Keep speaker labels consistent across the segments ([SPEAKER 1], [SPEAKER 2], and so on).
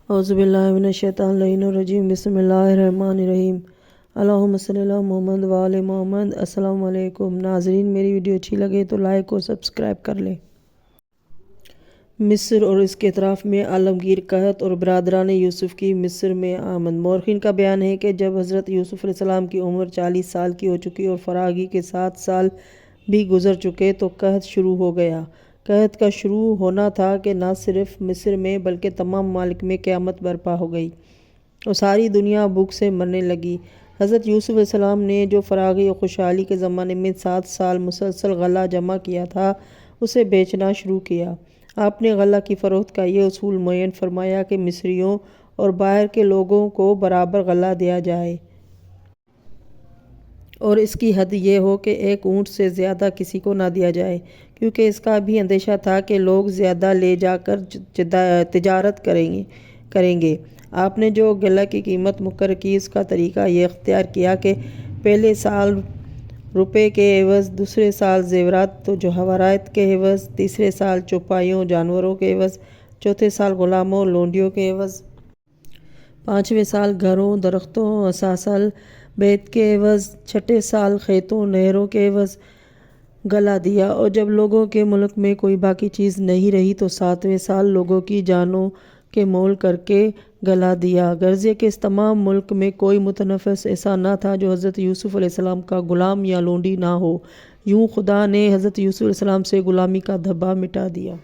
[SPEAKER 1] اعوذ باللہ من الشیطان اللعین الرجیم بسم اللہ الرحمن الرحیم اللہم صلی اللہ محمد وآل محمد۔ السلام علیکم ناظرین، میری ویڈیو اچھی لگے تو لائک اور سبسکرائب کر لیں۔ مصر اور اس کے اطراف میں عالمگیر قحط اور برادران یوسف کی مصر میں آمد۔ مورخین کا بیان ہے کہ جب حضرت یوسف علیہ السلام کی عمر 40 سال کی ہو چکی اور فراغی کے 7 سال بھی گزر چکے تو قحط شروع ہو گیا۔ قحط کا شروع ہونا تھا کہ نہ صرف مصر میں بلکہ تمام ممالک میں قیامت برپا ہو گئی اور ساری دنیا بھوک سے مرنے لگی۔ حضرت یوسف علیہ السلام نے جو فراغی اور خوشحالی کے زمانے میں 7 سال مسلسل غلہ جمع کیا تھا اسے بیچنا شروع کیا۔ آپ نے غلہ کی فروخت کا یہ اصول معین فرمایا کہ مصریوں اور باہر کے لوگوں کو برابر غلہ دیا جائے اور اس کی حد یہ ہو کہ 1 اونٹ سے زیادہ کسی کو نہ دیا جائے، کیونکہ اس کا بھی اندیشہ تھا کہ لوگ زیادہ لے جا کر تجارت کریں گے۔ آپ نے جو غلہ کی قیمت مقرر کی اس کا طریقہ یہ اختیار کیا کہ پہلے سال روپے کے عوض، دوسرے سال زیورات و جواہرات کے عوض، تیسرے سال چوپایوں جانوروں کے عوض، چوتھے سال غلاموں لونڈیوں کے عوض، 5ویں سال گھروں درختوں اثاثل بیت کے عوض، 6 سال کھیتوں نہروں کے عوض غلہ دیا، اور جب لوگوں کے ملک میں کوئی باقی چیز نہیں رہی تو 7ویں سال لوگوں کی جانوں کے مول کر کے غلہ دیا۔ غرض یہ کہ اس تمام ملک میں کوئی متنفس ایسا نہ تھا جو حضرت یوسف علیہ السلام کا غلام یا لونڈی نہ ہو۔ یوں خدا نے حضرت یوسف علیہ السلام سے غلامی کا دھبا مٹا دیا۔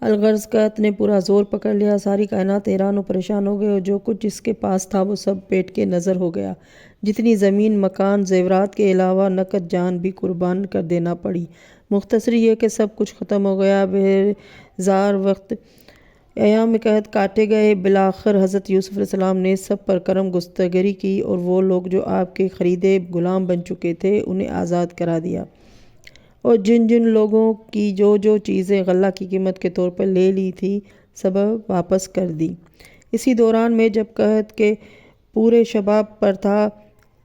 [SPEAKER 1] الغرض قحط نے پورا زور پکڑ لیا، ساری کائنات حیران و پریشان ہو گئی اور جو کچھ اس کے پاس تھا وہ سب پیٹ کے نظر ہو گیا۔ جتنی زمین مکان زیورات کے علاوہ نقد جان بھی قربان کر دینا پڑی۔ مختصر یہ کہ سب کچھ ختم ہو گیا۔ بہزار وقت ایام قحط کاٹے گئے، بالآخر حضرت یوسف علیہ السلام نے سب پر کرم گزرگری کی اور وہ لوگ جو آپ کے خریدے غلام بن چکے تھے انہیں آزاد کرا دیا، اور جن جن لوگوں کی جو چیزیں غلہ کی قیمت کے طور پر لے لی تھی سب واپس کر دی۔ اسی دوران میں جب قحط کے پورے شباب پر تھا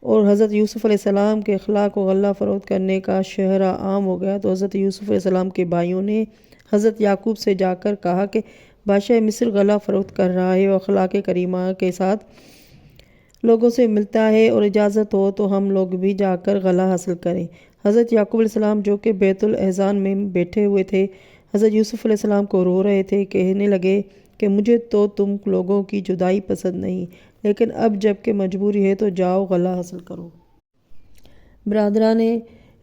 [SPEAKER 1] اور حضرت یوسف علیہ السلام کے اخلاق و غلہ فروخت کرنے کا شہرہ عام ہو گیا تو حضرت یوسف علیہ السلام کے بھائیوں نے حضرت یعقوب سے جا کر کہا کہ بادشاہ مصر غلہ فروخت کر رہا ہے اور اخلاق کریمہ کے ساتھ لوگوں سے ملتا ہے، اور اجازت ہو تو ہم لوگ بھی جا کر غلہ حاصل کریں۔ حضرت یعقوب علیہ السلام جو کہ بیت الاحزان میں بیٹھے ہوئے تھے حضرت یوسف علیہ السلام کو رو رہے تھے، کہنے لگے کہ مجھے تو تم لوگوں کی جدائی پسند نہیں، لیکن اب جب کہ مجبوری ہے تو جاؤ غلہ حاصل کرو۔ برادران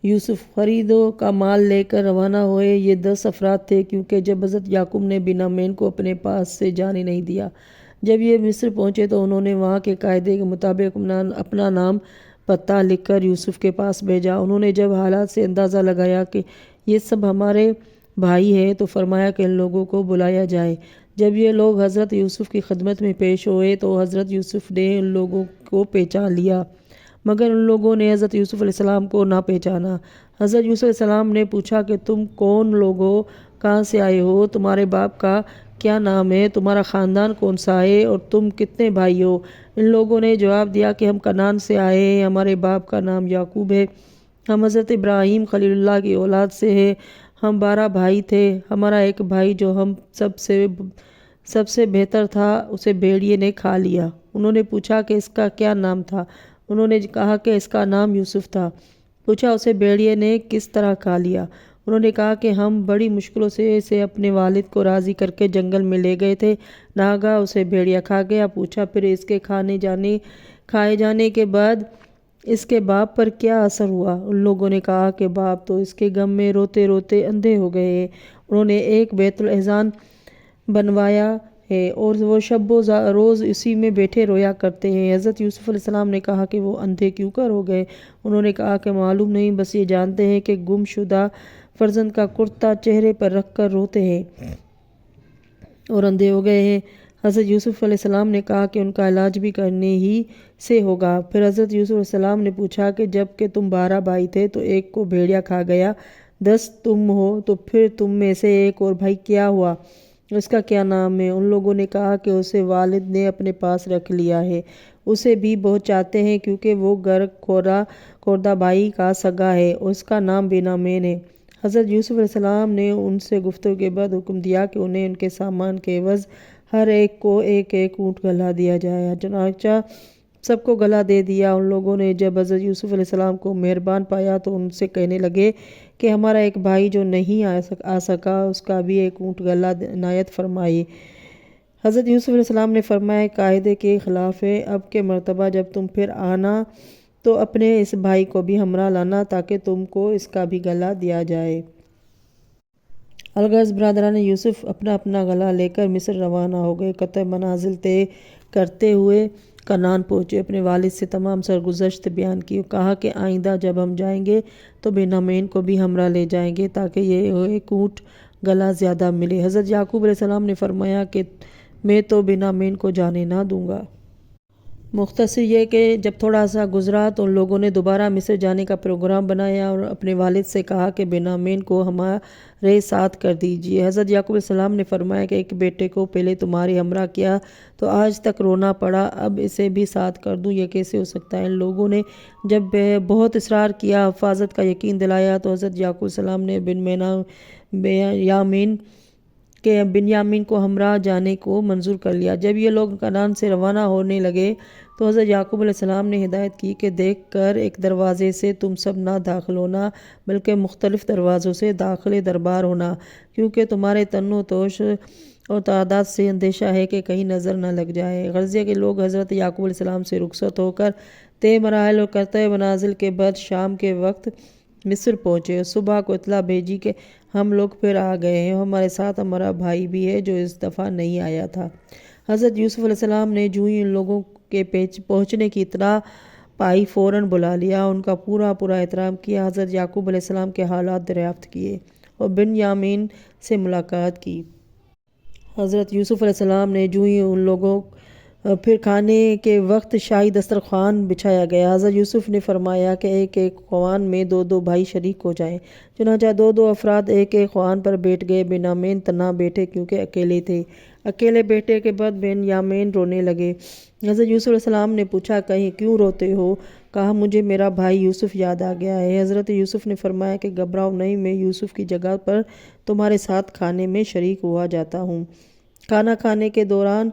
[SPEAKER 1] یوسف خریدوں کا مال لے کر روانہ ہوئے۔ یہ 10 افراد تھے، کیونکہ جب حضرت یعقوب نے بنیامین کو اپنے پاس سے جانے نہیں دیا۔ جب یہ مصر پہنچے تو انہوں نے وہاں کے قاعدے کے مطابق اپنا نام پتہ لکھ کر یوسف کے پاس بھیجا۔ انہوں نے جب حالات سے اندازہ لگایا کہ یہ سب ہمارے بھائی ہیں تو فرمایا کہ ان لوگوں کو بلایا جائے۔ جب یہ لوگ حضرت یوسف کی خدمت میں پیش ہوئے تو حضرت یوسف نے ان لوگوں کو پہچان لیا، مگر ان لوگوں نے حضرت یوسف علیہ السلام کو نہ پہچانا۔ حضرت یوسف علیہ السلام نے پوچھا کہ تم کون لوگ ہو، کہاں سے آئے ہو، تمہارے باپ کا کیا نام ہے، تمہارا خاندان کون سا ہے اور تم کتنے بھائی ہو؟ ان لوگوں نے جواب دیا کہ ہم کنعان سے آئے ہیں، ہمارے باپ کا نام یعقوب ہے، ہم حضرت ابراہیم خلیل اللہ کی اولاد سے ہیں، ہم 12 بھائی تھے، ہمارا ایک بھائی جو ہم سب سے بہتر تھا اسے بھیڑیے نے کھا لیا۔ انہوں نے پوچھا کہ اس کا کیا نام تھا؟ انہوں نے کہا کہ اس کا نام یوسف تھا۔ پوچھا اسے بھیڑیے نے کس طرح کھا لیا؟ انہوں نے کہا کہ ہم بڑی مشکلوں سے اسے اپنے والد کو راضی کر کے جنگل میں لے گئے تھے، ناگہاں اسے بھیڑیا کھا گیا۔ پوچھا پھر اس کے کھائے جانے کے بعد اس کے باپ پر کیا اثر ہوا؟ ان لوگوں نے کہا کہ باپ تو اس کے غم میں روتے روتے اندھے ہو گئے ہیں، انہوں نے ایک بیت الاحزان بنوایا ہے اور وہ شب و روز اسی میں بیٹھے رویا کرتے ہیں۔ حضرت یوسف علیہ السلام نے کہا کہ وہ اندھے کیوں کر ہو گئے؟ انہوں نے کہا کہ معلوم نہیں، بس یہ جانتے ہیں کہ گم شدہ فرزند کا کرتا چہرے پر رکھ کر روتے ہیں اور اندھے ہو گئے ہیں۔ حضرت یوسف علیہ السلام نے کہا کہ ان کا علاج بھی کرنے ہی سے ہوگا۔ پھر حضرت یوسف علیہ السلام نے پوچھا کہ جب کہ تم 12 بھائی تھے تو ایک کو بھیڑیا کھا گیا، 10 تم ہو تو پھر تم میں سے ایک اور بھائی کیا ہوا، اس کا کیا نام ہے؟ ان لوگوں نے کہا کہ اسے والد نے اپنے پاس رکھ لیا ہے، اسے بھی بہت چاہتے ہیں کیونکہ وہ غرق خوردہ بھائی کا سگا ہے اور اس کا نام بنیامین ہے۔ حضرت یوسف علیہ السلام نے ان سے گفتگو کے بعد حکم دیا کہ انہیں ان کے سامان کے عوض ہر ایک کو ایک ایک اونٹ گلا دیا جائے۔ چنانچہ سب کو گلا دے دیا۔ ان لوگوں نے جب حضرت یوسف علیہ السلام کو مہربان پایا تو ان سے کہنے لگے کہ ہمارا ایک بھائی جو نہیں آ سکا اس کا بھی ایک اونٹ گلا عنایت فرمائی۔ حضرت یوسف علیہ السلام نے فرمایا قاعدے کے خلاف ہے، اب کے مرتبہ جب تم پھر آنا تو اپنے اس بھائی کو بھی ہمراہ لانا تاکہ تم کو اس کا بھی گلا دیا جائے۔ الغرض برادران یوسف اپنا اپنا گلا لے کر مصر روانہ ہو گئے۔ قطع منازل طے کرتے ہوئے کنعان پہنچے۔ اپنے والد سے تمام سرگزشت بیان کی، کہا کہ آئندہ جب ہم جائیں گے تو بنیامین کو بھی ہمراہ لے جائیں گے تاکہ یہ ایک اونٹ گلا زیادہ ملے۔ حضرت یعقوب علیہ السلام نے فرمایا کہ میں تو بنیامین کو جانے نہ دوں گا۔ مختصر یہ کہ جب تھوڑا سا گزرا تو ان لوگوں نے دوبارہ مصر جانے کا پروگرام بنایا اور اپنے والد سے کہا کہ بنیامین کو ہمارے ساتھ کر دیجیے۔ حضرت یعقوب علیہ السلام نے فرمایا کہ ایک بیٹے کو پہلے تمہارے ہمراہ کیا تو آج تک رونا پڑا، اب اسے بھی ساتھ کر دوں، یہ کیسے ہو سکتا ہے؟ ان لوگوں نے جب بہت اصرار کیا، حفاظت کا یقین دلایا تو حضرت یعقوب علیہ السلام نے بنیامین کو ہمراہ جانے کو منظور کر لیا۔ جب یہ لوگ کنعان سے روانہ ہونے لگے تو حضرت یعقوب علیہ السلام نے ہدایت کی کہ دیکھ کر ایک دروازے سے تم سب نہ داخل ہونا بلکہ مختلف دروازوں سے داخل دربار ہونا، کیونکہ تمہارے تن و توش اور تعداد سے اندیشہ ہے کہ کہیں نظر نہ لگ جائے۔ غرض یہ کہ لوگ حضرت یعقوب علیہ السلام سے رخصت ہو کر طے مراحل اور قطع منازل کے بعد شام کے وقت مصر پہنچے اور صبح کو اطلاع بھیجی کہ ہم لوگ پھر آ گئے ہیں اور ہمارے ساتھ ہمارا بھائی بھی ہے جو اس دفعہ نہیں آیا تھا۔ حضرت یوسف علیہ السلام نے جو ہی ان لوگوں کے پہنچنے کی اطلاع پائی فوراً بلا لیا، ان کا پورا احترام کیا، حضرت یعقوب علیہ السلام کے حالات دریافت کیے اور بنیامین سے ملاقات کی۔ حضرت یوسف علیہ السلام نے جو ہی ان لوگوں پھر کھانے کے وقت شاہی دسترخوان بچھایا گیا۔ حضرت یوسف نے فرمایا کہ ایک ایک خوان میں دو بھائی شریک ہو جائیں۔ چنانچہ دو افراد ایک ایک خوان پر بیٹھ گئے۔ بنیامین تنہا بیٹھے کیونکہ اکیلے تھے۔ اکیلے بیٹھے کے بعد بنیامین رونے لگے۔ حضرت یوسف علیہ السلام نے پوچھا کیوں روتے ہو؟ کہا مجھے میرا بھائی یوسف یاد آ گیا ہے۔ حضرت یوسف نے فرمایا کہ گھبراؤ نہیں، میں یوسف کی جگہ پر تمہارے ساتھ کھانے میں شریک ہوا جاتا ہوں۔ کھانا کھانے کے دوران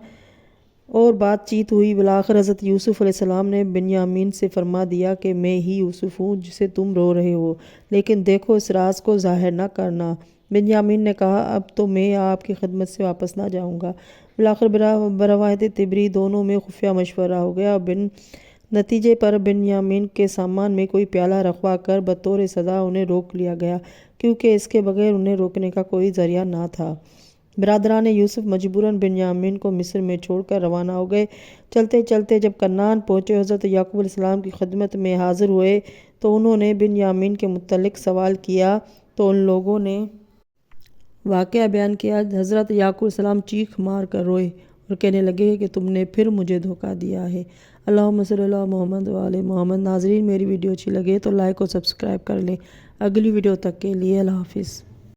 [SPEAKER 1] اور بات چیت ہوئی۔ بالآخر حضرت یوسف علیہ السلام نے بنیامین سے فرما دیا کہ میں ہی یوسف ہوں جسے تم رو رہے ہو، لیکن دیکھو اس راز کو ظاہر نہ کرنا۔ بنیامین نے کہا اب تو میں آپ کی خدمت سے واپس نہ جاؤں گا۔ بالآخر بروایت طبری دونوں میں خفیہ مشورہ ہو گیا اور نتیجے پر بنیامین کے سامان میں کوئی پیالہ رکھوا کر بطور سزا انہیں روک لیا گیا، کیونکہ اس کے بغیر انہیں روکنے کا کوئی ذریعہ نہ تھا۔ برادران یوسف مجبوراً بنیامین کو مصر میں چھوڑ کر روانہ ہو گئے۔ چلتے چلتے جب کنعان پہنچے، حضرت یعقوب علیہ السلام کی خدمت میں حاضر ہوئے تو انہوں نے بنیامین کے متعلق سوال کیا تو ان لوگوں نے واقعہ بیان کیا۔ حضرت یعقوب علیہ السلام چیخ مار کر روئے اور کہنے لگے کہ تم نے پھر مجھے دھوکہ دیا ہے۔ اللہم صلی علی محمد و آل محمد۔ ناظرین میری ویڈیو اچھی لگے تو لائک اور سبسکرائب کر لیں۔ اگلی ویڈیو تک کے لیے اللہ حافظ۔